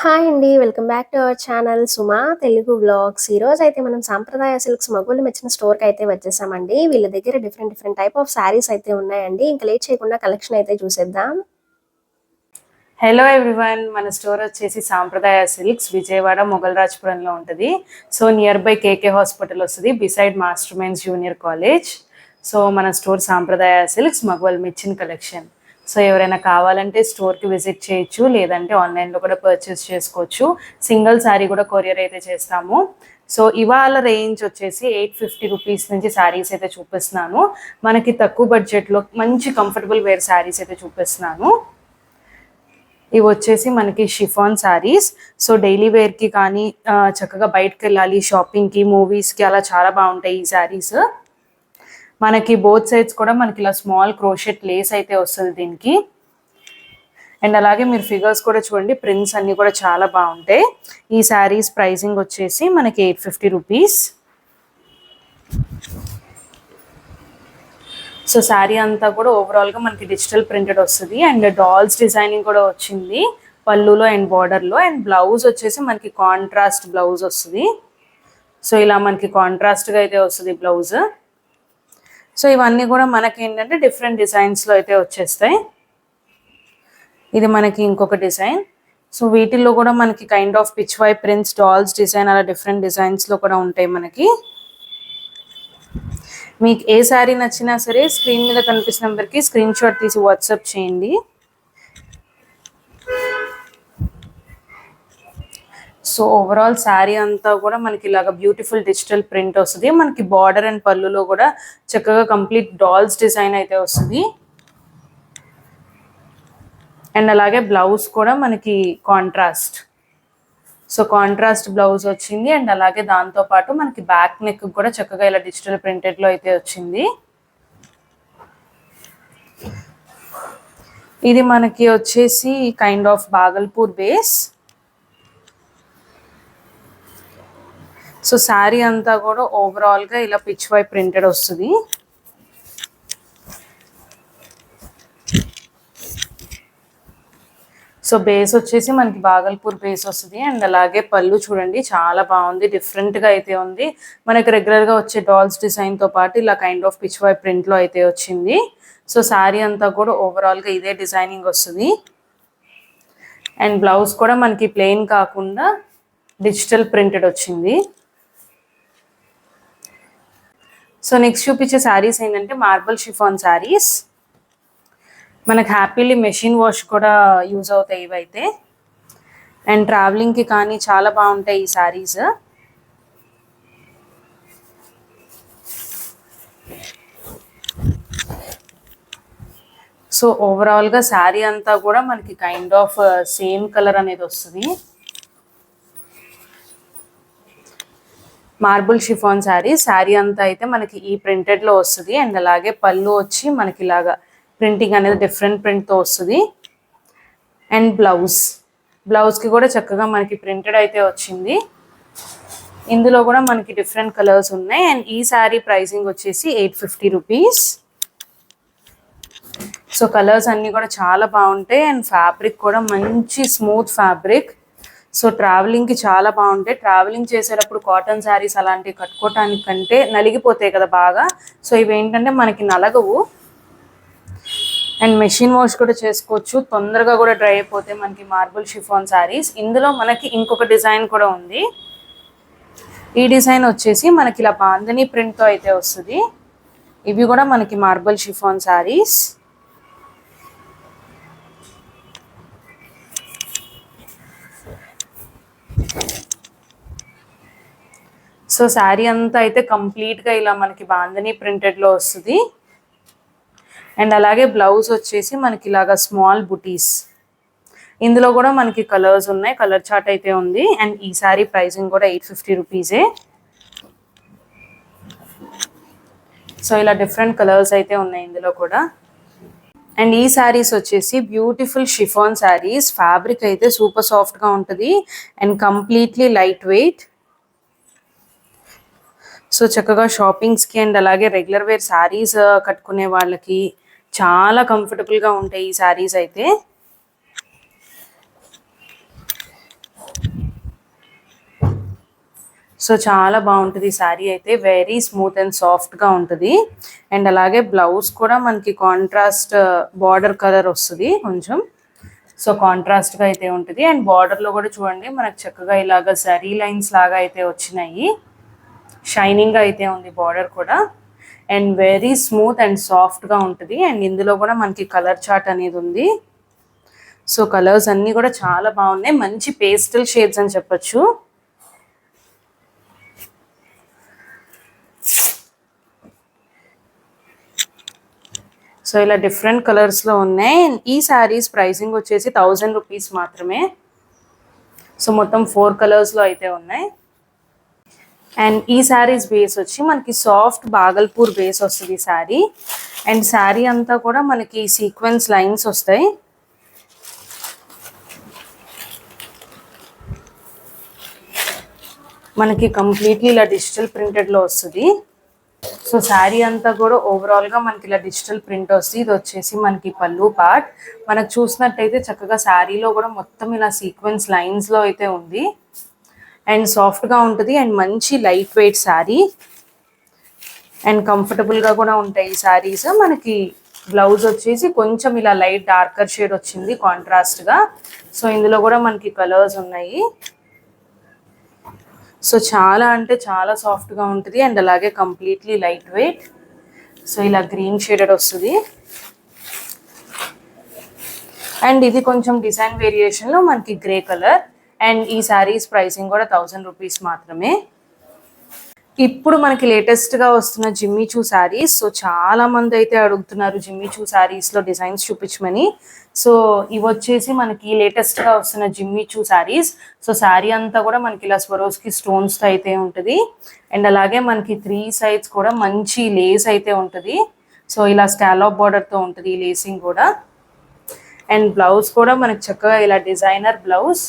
Hi అండి. Welcome back to our channel Suma Telugu vlogs. ఈరోజైతే మనం సాంప్రదాయ సిల్క్స్ మగుళ్ళు మెచ్చిన స్టోర్‌కైతే వచ్చేసామండి. వీళ్ళ దగ్గర డిఫరెంట్ టైప్ ఆఫ్ శారీస్ అయితే ఉన్నాయండి. ఇంక లేట్ చేయకుండా కలెక్షన్ అయితే చూసేద్దాం. హలో ఎవ్రీవన్, మన స్టోర్ వచ్చేసి సాంప్రదాయ సిల్క్స్ విజయవాడ మొగల్రాజ్పురంలో ఉంటుంది. So near by KK hospital వస్తుంది, beside Master Minds junior college. So మన స్టోర్ సాంప్రదాయ సిల్క్స్ మగవాళ్ళు మెచ్చిన కలెక్షన్. సో ఎవరైనా కావాలంటే స్టోర్కి విజిట్ చేయొచ్చు, లేదంటే ఆన్లైన్లో కూడా పర్చేస్ చేసుకోవచ్చు. సింగిల్ శారీ కూడా కొరియర్ అయితే చేస్తాము. సో ఇవాళ రేంజ్ వచ్చేసి 850 రూపీస్ నుంచి శారీస్ అయితే చూపిస్తున్నాను. మనకి తక్కువ బడ్జెట్లో మంచి కంఫర్టబుల్ వేర్ శారీస్ అయితే చూపిస్తున్నాను. ఇవి వచ్చేసి మనకి షిఫాన్ శారీస్. సో డైలీ వేర్కి కానీ చక్కగా బయటకు వెళ్ళాలి, షాపింగ్కి, మూవీస్కి అలా చాలా బాగుంటాయి ఈ శారీస్. మనకి బోత్ సైడ్స్ కూడా మనకి ఇలా స్మాల్ క్రోషెట్ లేస్ అయితే వస్తుంది దీనికి. అండ్ అలాగే మీరు ఫిగర్స్ కూడా చూడండి, ప్రింట్స్ అన్నీ కూడా చాలా బాగుంటాయి. ఈ శారీస్ ప్రైసింగ్ వచ్చేసి మనకి 850 రూపీస్. సో శారీ అంతా కూడా ఓవరాల్గా మనకి డిజిటల్ ప్రింటెడ్ వస్తుంది. అండ్ డాల్స్ డిజైనింగ్ కూడా వచ్చింది పళ్ళులో అండ్ బార్డర్లో. అండ్ బ్లౌజ్ వచ్చేసి మనకి కాంట్రాస్ట్ బ్లౌజ్ వస్తుంది. సో ఇలా మనకి కాంట్రాస్ట్గా అయితే వస్తుంది బ్లౌజ్. సో ఇవన్నీ కూడా మనకి ఏంటంటే డిఫరెంట్ డిజైన్స్లో అయితే వచ్చేస్తాయి. ఇది మనకి ఇంకొక డిజైన్. సో వీటిల్లో కూడా మనకి kind of Pichwai prints, dolls design అలా డిఫరెంట్ డిజైన్స్లో కూడా ఉంటాయి మనకి. మీకు ఏ శారీ నచ్చినా సరే స్క్రీన్ మీద కనిపిస్తున్న నెంబర్కి స్క్రీన్ షాట్ తీసి వాట్సాప్ చేయండి. సో ఓవరాల్ శారీ అంతా కూడా మనకి ఇలాగ బ్యూటిఫుల్ డిజిటల్ ప్రింట్ వస్తుంది. మనకి బార్డర్ అండ్ పళ్ళులో కూడా చక్కగా కంప్లీట్ డాల్స్ డిజైన్ అయితే వస్తుంది. అండ్ అలాగే బ్లౌజ్ కూడా మనకి కాంట్రాస్ట్. సో కాంట్రాస్ట్ బ్లౌజ్ వచ్చింది. అండ్ అలాగే దాంతోపాటు మనకి బ్యాక్ నెక్ కూడా చక్కగా ఇలా డిజిటల్ ప్రింటెడ్లో అయితే వచ్చింది. ఇది మనకి వచ్చేసి kind of Bhagalpur base. So sari అంతా కూడా ఓవరాల్గా ఇలా పిచ్ వై ప్రింటెడ్ వస్తుంది. సో బేస్ వచ్చేసి మనకి బాగల్పూర్ బేస్ వస్తుంది. అండ్ అలాగే పళ్ళు చూడండి చాలా బాగుంది, డిఫరెంట్గా అయితే ఉంది. మనకి రెగ్యులర్గా వచ్చే డాల్స్ డిజైన్తో పాటు ఇలా కైండ్ ఆఫ్ పిచ్ వై ప్రింట్లో అయితే వచ్చింది. సో శారీ అంతా కూడా ఓవరాల్గా ఇదే డిజైనింగ్ వస్తుంది. అండ్ బ్లౌజ్ కూడా మనకి ప్లెయిన్ కాకుండా డిజిటల్ ప్రింటెడ్ వచ్చింది. సో నెక్స్ట్ చూపించే శారీస్ ఏంటంటే మార్బల్ షిఫాన్ శారీస్. మనకు హ్యాపీలీ మెషిన్ వాష్ కూడా యూజ్ అవుతాయి ఇవైతే. అండ్ ట్రావెలింగ్కి కానీ చాలా బాగుంటాయి ఈ శారీస్. సో ఓవరాల్గా శారీ అంతా కూడా మనకి కైండ్ ఆఫ్ సేమ్ కలర్ అనేది వస్తుంది. Marble chiffon sari. శారీ అంతా అయితే మనకి ఈ ప్రింటెడ్లో వస్తుంది. అండ్ అలాగే పళ్ళు వచ్చి మనకి ఇలాగా ప్రింటింగ్ అనేది డిఫరెంట్ ప్రింట్తో వస్తుంది. అండ్ బ్లౌజ్కి కూడా చక్కగా మనకి ప్రింటెడ్ అయితే వచ్చింది. ఇందులో కూడా మనకి డిఫరెంట్ కలర్స్ ఉన్నాయి. అండ్ ఈ శారీ ప్రైసింగ్ వచ్చేసి 850 రూపీస్. సో కలర్స్ అన్నీ కూడా చాలా బాగుంటాయి. అండ్ ఫ్యాబ్రిక్ కూడా మంచి స్మూత్ ఫ్యాబ్రిక్. సో ట్రావెలింగ్కి చాలా బాగుంటాయి. ట్రావెలింగ్ చేసేటప్పుడు కాటన్ శారీస్ అలాంటివి కట్టుకోవటానికి కంటే నలిగిపోతాయి కదా బాగా. సో ఇవి ఏంటంటే మనకి నలగవు. అండ్ మెషిన్ వాష్ కూడా చేసుకోవచ్చు, తొందరగా కూడా డ్రై అయిపోతాయి మనకి మార్బుల్ షిఫాన్ శారీస్. ఇందులో మనకి ఇంకొక డిజైన్ కూడా ఉంది. ఈ డిజైన్ వచ్చేసి మనకి ఇలా బాందని ప్రింట్తో అయితే వస్తుంది. ఇవి కూడా మనకి marble chiffon saris. So sari అంతా అయితే కంప్లీట్గా ఇలా మనకి బాందని ప్రింటెడ్లో వస్తుంది. అండ్ అలాగే బ్లౌజ్ వచ్చేసి మనకి ఇలాగా స్మాల్ బుటీస్. ఇందులో కూడా మనకి కలర్స్ ఉన్నాయి, కలర్ చార్ట్ అయితే ఉంది. అండ్ ఈ శారీ ప్రైసింగ్ కూడా 850 రూపీసే. సో ఇలా డిఫరెంట్ కలర్స్ అయితే ఉన్నాయి ఇందులో కూడా. అండ్ ఈ శారీస్ వచ్చేసి బ్యూటిఫుల్ షిఫాన్ శారీస్. ఫ్యాబ్రిక్ అయితే సూపర్ సాఫ్ట్గా ఉంటుంది and completely light weight. So చక్కగా షాపింగ్స్కి అండ్ అలాగే రెగ్యులర్ వేర్ శారీస్ కట్టుకునే వాళ్ళకి చాలా కంఫర్టబుల్గా ఉంటాయి ఈ శారీస్ అయితే. సో చాలా బాగుంటుంది ఈ శారీ అయితే, వెరీ స్మూత్ అండ్ సాఫ్ట్గా ఉంటుంది. అండ్ అలాగే బ్లౌజ్ కూడా మనకి కాంట్రాస్ట్ బార్డర్ కలర్ వస్తుంది కొంచెం. సో కాంట్రాస్ట్గా అయితే ఉంటుంది. అండ్ బార్డర్లో కూడా చూడండి మనకు చక్కగా ఇలాగ జరీ లైన్స్ లాగా అయితే వచ్చినాయి. షైనింగ్గా అయితే ఉంది బార్డర్ కూడా. అండ్ వెరీ స్మూత్ అండ్ సాఫ్ట్గా ఉంటుంది. అండ్ ఇందులో కూడా మనకి కలర్ చార్ట్ అనేది ఉంది. సో కలర్స్ అన్నీ కూడా చాలా బాగున్నాయి, మంచి పేస్టల్ షేడ్స్ అని చెప్పొచ్చు. సో ఇలా డిఫరెంట్ కలర్స్లో ఉన్నాయి. ఈ శారీస్ ప్రైసింగ్ వచ్చేసి 1000 రూపీస్ మాత్రమే. సో మొత్తం 4 కలర్స్లో అయితే ఉన్నాయి. అండ్ ఈ శారీస్ బేస్ వచ్చి మనకి సాఫ్ట్ బాగల్పూర్ బేస్ వస్తుంది ఈ శారీ. అండ్ శారీ అంతా కూడా మనకి సీక్వెన్స్ లైన్స్ వస్తాయి. మనకి కంప్లీట్లీ ఇలా డిజిటల్ ప్రింటెడ్లో వస్తుంది. సో శారీ అంతా కూడా ఓవరాల్గా మనకి ఇలా డిజిటల్ ప్రింట్ వస్తుంది. ఇది వచ్చేసి మనకి పళ్ళు పార్ట్. మనకు చూసినట్టయితే చక్కగా శారీలో కూడా మొత్తం ఇలా సీక్వెన్స్ లైన్స్లో అయితే ఉంది. అండ్ సాఫ్ట్గా ఉంటుంది అండ్ మంచి లైట్ వెయిట్ శారీ. అండ్ కంఫర్టబుల్గా కూడా ఉంటాయి ఈ శారీస్. మనకి బ్లౌజ్ వచ్చేసి కొంచెం ఇలా లైట్ డార్కర్ షేడ్ వచ్చింది కాంట్రాస్ట్గా. సో ఇందులో కూడా మనకి కలర్స్ ఉన్నాయి. సో చాలా అంటే చాలా సాఫ్ట్గా ఉంటుంది అండ్ అలాగే కంప్లీట్లీ లైట్ వెయిట్. సో ఇలా గ్రీన్ షేడెడ్ వస్తుంది. అండ్ ఇది కొంచెం డిజైన్ వేరియేషన్లో మనకి గ్రే కలర్. అండ్ ఈ శారీస్ ప్రైసింగ్ కూడా 1000 రూపీస్ మాత్రమే. ఇప్పుడు మనకి లేటెస్ట్గా వస్తున్న జిమ్మిచూ శారీస్. సో చాలా మంది అయితే అడుగుతున్నారు జిమ్మిచూ శారీస్లో డిజైన్స్ చూపించమని. సో ఇవి వచ్చేసి మనకి లేటెస్ట్గా వస్తున్న జిమ్మిచూ శారీస్. సో శారీ అంతా కూడా మనకి ఇలా స్వరోస్కి స్టోన్స్తో అయితే ఉంటుంది. అండ్ అలాగే మనకి 3 సైడ్స్ కూడా మంచి లేస్ అయితే ఉంటుంది. సో ఇలా స్కాలప్ బార్డర్తో ఉంటుంది ఈ లేసింగ్ కూడా. అండ్ బ్లౌజ్ కూడా మనకి చక్కగా ఇలా డిజైనర్ బ్లౌజ్.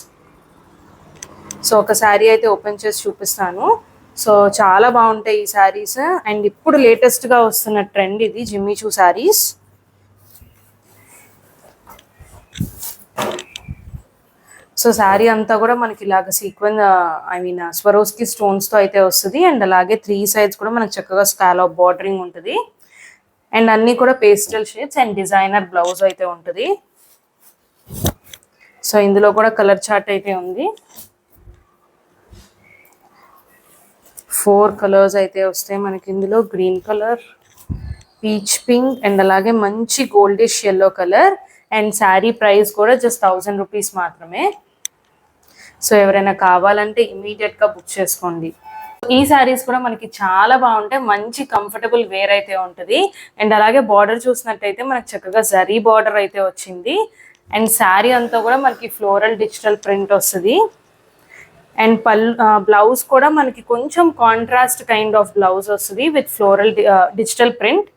సో ఒక శారీ అయితే ఓపెన్ చేసి చూపిస్తాను. సో చాలా బాగుంటాయి ఈ శారీస్. అండ్ ఇప్పుడు లేటెస్ట్గా వస్తున్న ట్రెండ్ ఇది జిమ్మిచూ శారీస్. సో శారీ అంతా కూడా మనకి ఇలాగ స్వరోస్కి స్టోన్స్తో అయితే వస్తుంది. అండ్ అలాగే 3 సైడ్స్ కూడా మనకి చక్కగా స్కాలప్ బార్డరింగ్ ఉంటుంది. అండ్ అన్నీ కూడా pastel shades and designer blouse అయితే ఉంటుంది. సో ఇందులో కూడా కలర్ చార్ట్ అయితే ఉంది. 4 కలర్స్ అయితే వస్తాయి మనకి ఇందులో. Green colour, peach pink and అలాగే మంచి goldish yellow colour. And sari price కూడా జస్ట్ 1000 రూపీస్ మాత్రమే. సో ఎవరైనా కావాలంటే ఇమీడియట్గా బుక్ చేసుకోండి. ఈ శారీస్ కూడా మనకి చాలా బాగుంటాయి, మంచి కంఫర్టబుల్ వేర్ అయితే ఉంటుంది. అండ్ అలాగే బార్డర్ చూసినట్టయితే మనకి చక్కగా జరీ బార్డర్ అయితే వచ్చింది. అండ్ శారీ అంతా కూడా మనకి ఫ్లోరల్ డిజిటల్ ప్రింట్ వస్తుంది. అండ్ బ్లౌజ్ కూడా మనకి కొంచెం కాంట్రాస్ట్ కైండ్ ఆఫ్ బ్లౌజ్ వస్తుంది with floral digital print.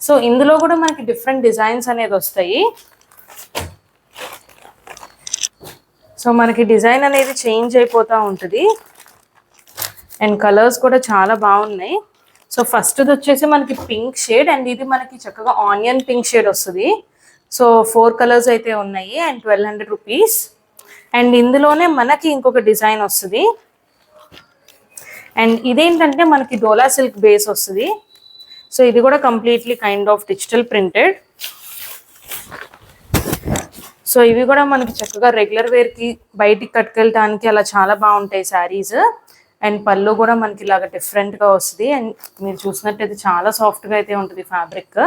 So ఇందులో కూడా మనకి డిఫరెంట్ డిజైన్స్ అనేది వస్తాయి. సో మనకి డిజైన్ అనేది చేంజ్ అయిపోతూ ఉంటుంది. అండ్ కలర్స్ కూడా చాలా బాగున్నాయి. సో ఫస్ట్ది వచ్చేసి మనకి పింక్ షేడ్ అండ్ ఇది మనకి చక్కగా ఆనియన్ పింక్ షేడ్ వస్తుంది. సో 4 కలర్స్ అయితే ఉన్నాయి అండ్ 1200 రూపీస్. అండ్ ఇందులోనే మనకి ఇంకొక డిజైన్ వస్తుంది. అండ్ ఇదేంటంటే మనకి డోలా సిల్క్ బేస్ వస్తుంది. సో ఇది కూడా completely kind of digital printed. So ఇవి కూడా మనకి చక్కగా రెగ్యులర్ వేర్కి బయటికి కట్టుకెళ్ళడానికి అలా చాలా బాగుంటాయి శారీస్. అండ్ పళ్ళు కూడా మనకి ఇలాగ డిఫరెంట్గా వస్తుంది. అండ్ మీరు చూసినట్టయితే చాలా సాఫ్ట్గా అయితే ఉంటుంది ఫ్యాబ్రిక్.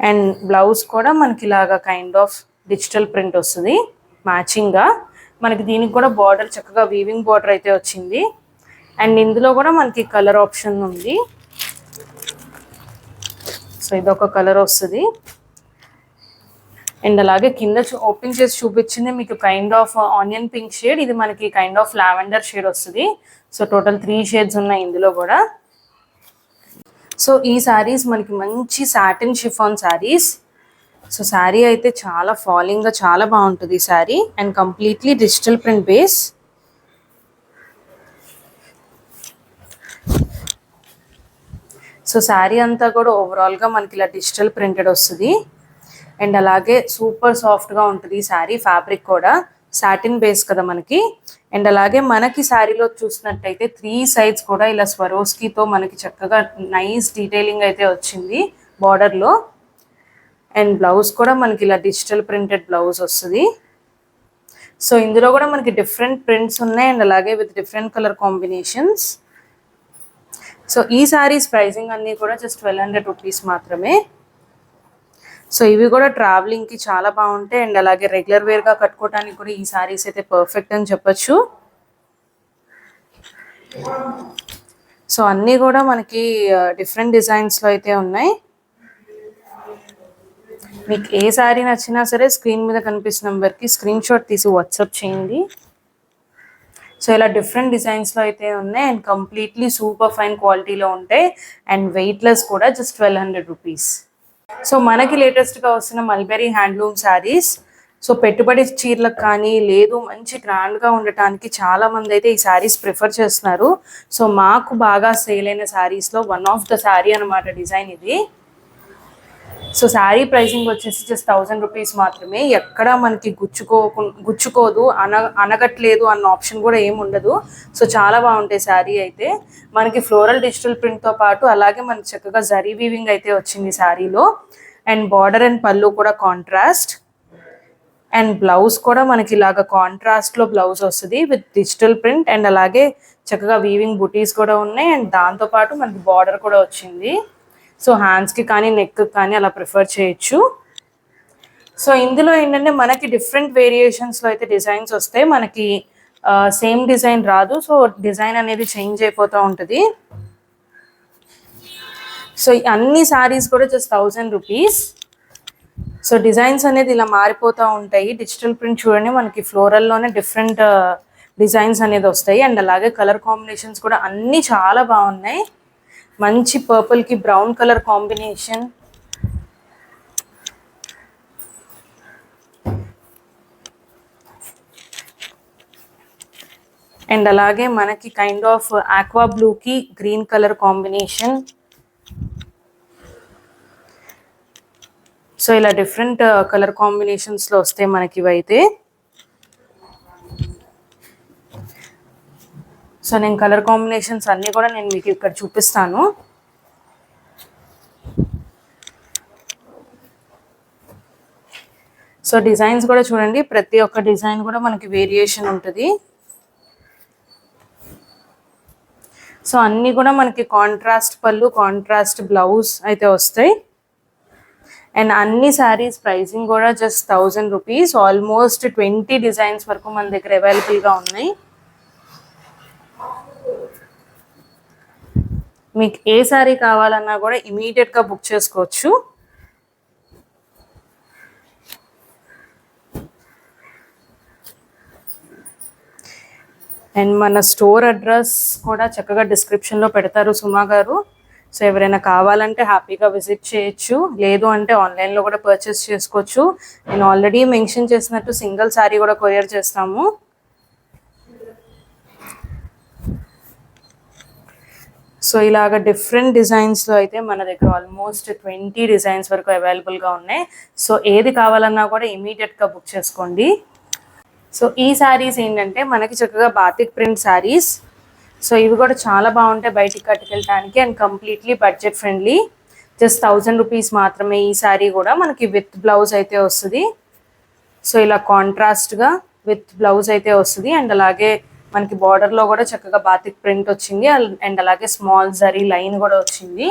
అండ్ బ్లౌజ్ కూడా మనకి ఇలాగ కైండ్ ఆఫ్ డిజిటల్ ప్రింట్ వస్తుంది మ్యాచింగ్గా. మనకి దీనికి కూడా బార్డర్ చక్కగా వీవింగ్ బార్డర్ అయితే వచ్చింది. అండ్ ఇందులో కూడా మనకి కలర్ ఆప్షన్ ఉంది. సో ఇదొక కలర్ వస్తుంది. అండ్ అలాగే కింద ఓపెన్ చేసి చూపించింది మీకు kind of onion pink shade. ఇది మనకి కైండ్ ఆఫ్ లావెండర్ షేడ్ వస్తుంది. సో టోటల్ 3 షేడ్స్ ఉన్నాయి ఇందులో కూడా. సో ఈ శారీస్ మనకి మంచి satin chiffon saris. So sari అయితే చాలా ఫాలింగ్గా చాలా బాగుంటుంది ఈ sari. And completely digital print base. So sari అంతా కూడా ఓవరాల్గా మనకి ఇలా డిజిటల్ ప్రింటెడ్ వస్తుంది. అండ్ అలాగే సూపర్ సాఫ్ట్గా ఉంటుంది ఈ శారీ ఫ్యాబ్రిక్ కూడా. సాటిన్ బేస్ కదా మనకి. అండ్ అలాగే మనకి శారీలో చూసినట్టయితే 3 సైడ్స్ కూడా ఇలా స్వరోస్కీతో మనకి చక్కగా నైస్ డీటెయిలింగ్ అయితే వచ్చింది బార్డర్లో. అండ్ బ్లౌజ్ కూడా మనకి ఇలా డిజిటల్ ప్రింటెడ్ బ్లౌజ్ వస్తుంది. సో ఇందులో కూడా మనకి డిఫరెంట్ ప్రింట్స్ ఉన్నాయి అండ్ అలాగే with different colour combinations. So ఈ శారీస్ ప్రైజింగ్ అన్నీ కూడా జస్ట్ 1200 రూపీస్ మాత్రమే. సో ఇవి కూడా ట్రావెలింగ్కి చాలా బాగుంటాయి అండ్ అలాగే రెగ్యులర్ వేర్గా కట్టుకోవడానికి కూడా ఈ శారీస్ అయితే పర్ఫెక్ట్ అని చెప్పచ్చు. సో అన్నీ కూడా మనకి డిఫరెంట్ డిజైన్స్లో అయితే ఉన్నాయి. మీకు ఏ శారీ నచ్చినా సరే స్క్రీన్ మీద కనిపిస్తున్న నెంబర్కి స్క్రీన్ షాట్ తీసి వాట్సాప్ చేయండి. సో ఇలా డిఫరెంట్ డిజైన్స్లో అయితే ఉన్నాయి అండ్ కంప్లీట్లీ సూపర్ ఫైన్ క్వాలిటీలో ఉంటాయి అండ్ వెయిట్లెస్ కూడా జస్ట్ 1200 రూపీస్. సో మనకి లేటెస్ట్గా వస్తున్న మల్బెరీ హ్యాండ్లూమ్ శారీస్. సో పెట్టుబడి చీరలకు కానీ లేదు మంచి గ్రాండ్గా ఉండటానికి చాలామంది అయితే ఈ శారీస్ ప్రిఫర్ చేస్తున్నారు. సో మాకు బాగా సేల్ అయిన శారీస్లో వన్ ఆఫ్ ద శారీ అనమాట డిజైన్ ఇది. సో శారీ ప్రైసింగ్ వచ్చేసి జస్ట్ 1000 రూపీస్ మాత్రమే. ఎక్కడ మనకి గుచ్చుకోదు అనగట్లేదు అన్న ఆప్షన్ కూడా ఏమి ఉండదు. సో చాలా బాగుంటాయి శారీ అయితే. మనకి ఫ్లోరల్ డిజిటల్ ప్రింట్తో పాటు అలాగే మనకి చక్కగా జరీ వీవింగ్ అయితే వచ్చింది శారీలో. అండ్ బార్డర్ అండ్ పళ్ళు కూడా కాంట్రాస్ట్ అండ్ బ్లౌజ్ కూడా మనకి ఇలాగ కాంట్రాస్ట్లో బ్లౌజ్ వస్తుంది విత్ డిజిటల్ ప్రింట్ అండ్ అలాగే చక్కగా వీవింగ్ బుటీస్ కూడా ఉన్నాయి అండ్ దాంతోపాటు మనకి బార్డర్ కూడా వచ్చింది. సో హ్యాండ్స్కి కానీ నెక్కి కానీ అలా ప్రిఫర్ చేయొచ్చు. సో ఇందులో ఏంటంటే మనకి డిఫరెంట్ వేరియేషన్స్లో అయితే డిజైన్స్ వస్తాయి. మనకి సేమ్ డిజైన్ రాదు. సో డిజైన్ అనేది చేంజ్ అయిపోతూ ఉంటుంది. సో అన్ని శారీస్ కూడా జస్ట్ 1000 రూపీస్. సో డిజైన్స్ అనేది ఇలా మారిపోతూ ఉంటాయి. డిజిటల్ ప్రింట్ చూడండి మనకి ఫ్లోరల్లోనే డిఫరెంట్ డిజైన్స్ అనేది వస్తాయి అండ్ అలాగే కలర్ కాంబినేషన్స్ కూడా అన్నీ చాలా బాగున్నాయి. మంచి పర్పుల్కి బ్రౌన్ కలర్ కాంబినేషన్ అండ్ అలాగే మనకి కైండ్ ఆఫ్ ఆక్వా బ్లూకి గ్రీన్ కలర్ కాంబినేషన్. సో ఇలా డిఫరెంట్ కలర్ కాంబినేషన్స్లో వస్తాయి మనకి ఇవైతే. సో నేను కలర్ కాంబినేషన్స్ అన్నీ కూడా నేను మీకు ఇక్కడ చూపిస్తాను. సో డిజైన్స్ కూడా చూడండి, ప్రతి ఒక్క డిజైన్ కూడా మనకి వేరియేషన్ ఉంటుంది. సో అన్నీ కూడా మనకి కాంట్రాస్ట్ పళ్ళు కాంట్రాస్ట్ బ్లౌజ్ అయితే వస్తాయి అండ్ అన్ని శారీస్ ప్రైసింగ్ కూడా జస్ట్ 1000 రూపీస్. ఆల్మోస్ట్ 20 డిజైన్స్ వరకు మన దగ్గర అవైలబుల్గా ఉన్నాయి. మీకు ఏ శారీ కావాలన్నా కూడా ఇమీడియట్గా బుక్ చేసుకోవచ్చు. అండ్ మన స్టోర్ అడ్రస్ కూడా చక్కగా డిస్క్రిప్షన్లో పెడతారు సుమా గారు. సో ఎవరైనా కావాలంటే హ్యాపీగా విజిట్ చేయొచ్చు, లేదు అంటే ఆన్లైన్లో కూడా పర్చేస్ చేసుకోవచ్చు. నేను ఆల్రెడీ మెన్షన్ చేసినట్టు సింగిల్ శారీ కూడా కొరియర్ చేస్తాము. సో ఇలాగ డిఫరెంట్ డిజైన్స్లో అయితే మన దగ్గర ఆల్మోస్ట్ 20 డిజైన్స్ వరకు అవైలబుల్గా ఉన్నాయి. సో ఏది కావాలన్నా కూడా ఇమీడియట్గా బుక్ చేసుకోండి. సో ఈ శారీస్ ఏంటంటే మనకి చక్కగా బాతిక్ ప్రింట్ శారీస్. సో ఇవి కూడా చాలా బాగుంటాయి బయటికి కట్టుకెళ్ళడానికి and completely budget friendly. Just 1000 rupees మాత్రమే. ఈ శారీ కూడా మనకి విత్ బ్లౌజ్ అయితే వస్తుంది. సో ఇలా కాంట్రాస్ట్గా విత్ బ్లౌజ్ అయితే వస్తుంది అండ్ అలాగే మనకి బార్డర్లో కూడా చక్కగా బాతిక్ ప్రింట్ వచ్చింది అండ్ అలాగే స్మాల్ జరీ లైన్ కూడా వచ్చింది.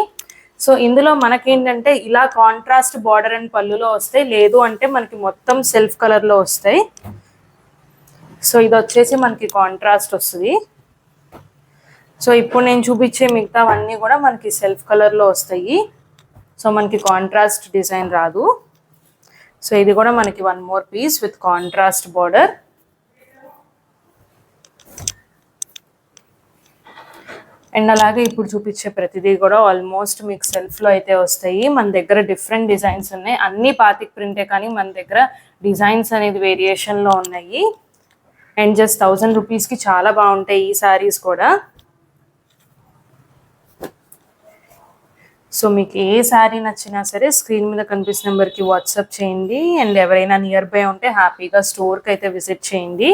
సో ఇందులో మనకేంటంటే ఇలా కాంట్రాస్ట్ బార్డర్ అండ్ పళ్ళులో వస్తాయి, లేదు అంటే మనకి మొత్తం సెల్ఫ్ కలర్లో వస్తాయి. సో ఇది వచ్చేసి మనకి కాంట్రాస్ట్ వస్తుంది. సో ఇప్పుడు నేను చూపించే మిగతావన్నీ కూడా మనకి సెల్ఫ్ కలర్లో వస్తాయి. సో మనకి కాంట్రాస్ట్ డిజైన్ రాదు. సో ఇది కూడా మనకి 1 more piece with contrast border. And అలాగే ఇప్పుడు చూపించే ప్రతిదీ కూడా ఆల్మోస్ట్ మీకు సెల్ఫ్లో అయితే వస్తాయి. మన దగ్గర డిఫరెంట్ డిజైన్స్ ఉన్నాయి. అన్ని బాతిక్ ప్రింటే కానీ మన దగ్గర డిజైన్స్ అనేది వేరియేషన్లో ఉన్నాయి అండ్ జస్ట్ 1000 రూపీస్కి చాలా బాగుంటాయి ఈ శారీస్ కూడా. సో మీకు ఏ శారీ నచ్చినా సరే స్క్రీన్ మీద కనిపిస్తున్న నెంబర్కి వాట్సాప్ చేయండి. అండ్ ఎవరైనా నియర్ బై ఉంటే హ్యాపీగా స్టోర్కి అయితే విజిట్ చేయండి.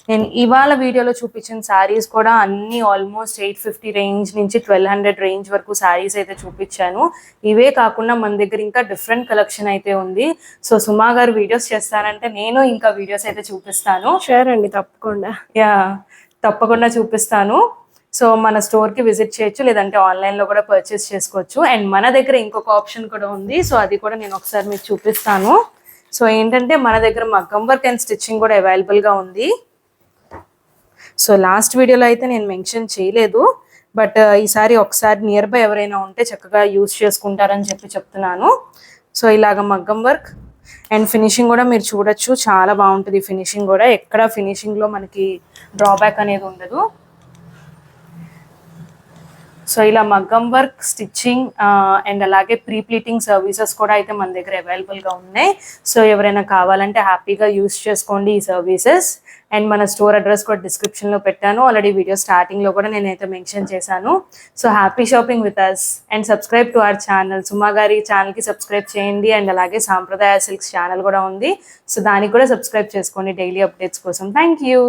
నేను ఇవాళ వీడియోలో చూపించిన శారీస్ కూడా అన్నీ ఆల్మోస్ట్ 850 రేంజ్ నుంచి 1200 రేంజ్ వరకు శారీస్ అయితే చూపించాను. ఇవే కాకుండా మన దగ్గర ఇంకా డిఫరెంట్ కలెక్షన్ అయితే ఉంది. సో సుమా గారు వీడియోస్ చేస్తారంటే నేను ఇంకా వీడియోస్ అయితే చూపిస్తాను. షూర్ అండి, తప్పకుండా. యా, తప్పకుండా చూపిస్తాను. సో మన స్టోర్కి విజిట్ చేయొచ్చు, లేదంటే ఆన్లైన్లో కూడా పర్చేస్ చేసుకోవచ్చు. అండ్ మన దగ్గర ఇంకొక ఆప్షన్ కూడా ఉంది. సో అది కూడా నేను ఒకసారి మీకు చూపిస్తాను. సో ఏంటంటే మన దగ్గర మగ్గం వర్క్ అండ్ స్టిచ్చింగ్ కూడా అవైలబుల్గా ఉంది. సో లాస్ట్ వీడియోలో అయితే నేను మెన్షన్ చేయలేదు, బట్ ఈసారి ఒకసారి నియర్ బై ఎవరైనా ఉంటే చక్కగా యూజ్ చేసుకుంటారని చెప్తున్నాను. సో ఇలాగ మగ్గం వర్క్ అండ్ ఫినిషింగ్ కూడా మీరు చూడొచ్చు, చాలా బాగుంటుంది ఫినిషింగ్ కూడా. ఎక్కడ ఫినిషింగ్లో మనకి డ్రాబ్యాక్ అనేది ఉండదు. సో ఇలా మగ్గం వర్క్, స్టిచ్చింగ్ అండ్ అలాగే ప్రీ ప్లీటింగ్ సర్వీసెస్ కూడా అయితే మన దగ్గర అవైలబుల్గా ఉన్నాయి. సో ఎవరైనా కావాలంటే హ్యాపీగా యూస్ చేసుకోండి ఈ సర్వీసెస్. అండ్ మన స్టోర్ అడ్రస్ కూడా డిస్క్రిప్షన్లో పెట్టాను, ఆల్రెడీ వీడియో స్టార్టింగ్లో కూడా నేనైతే మెన్షన్ చేశాను. So happy shopping with us and subscribe to our channel. Suma గారి ఛానల్కి సబ్స్క్రైబ్ చేయండి. అండ్ అలాగే సాంప్రదాయ సిల్క్స్ ఛానల్ కూడా ఉంది, సో దానికి కూడా సబ్స్క్రైబ్ చేసుకోండి డైలీ అప్డేట్స్ కోసం. Thank you.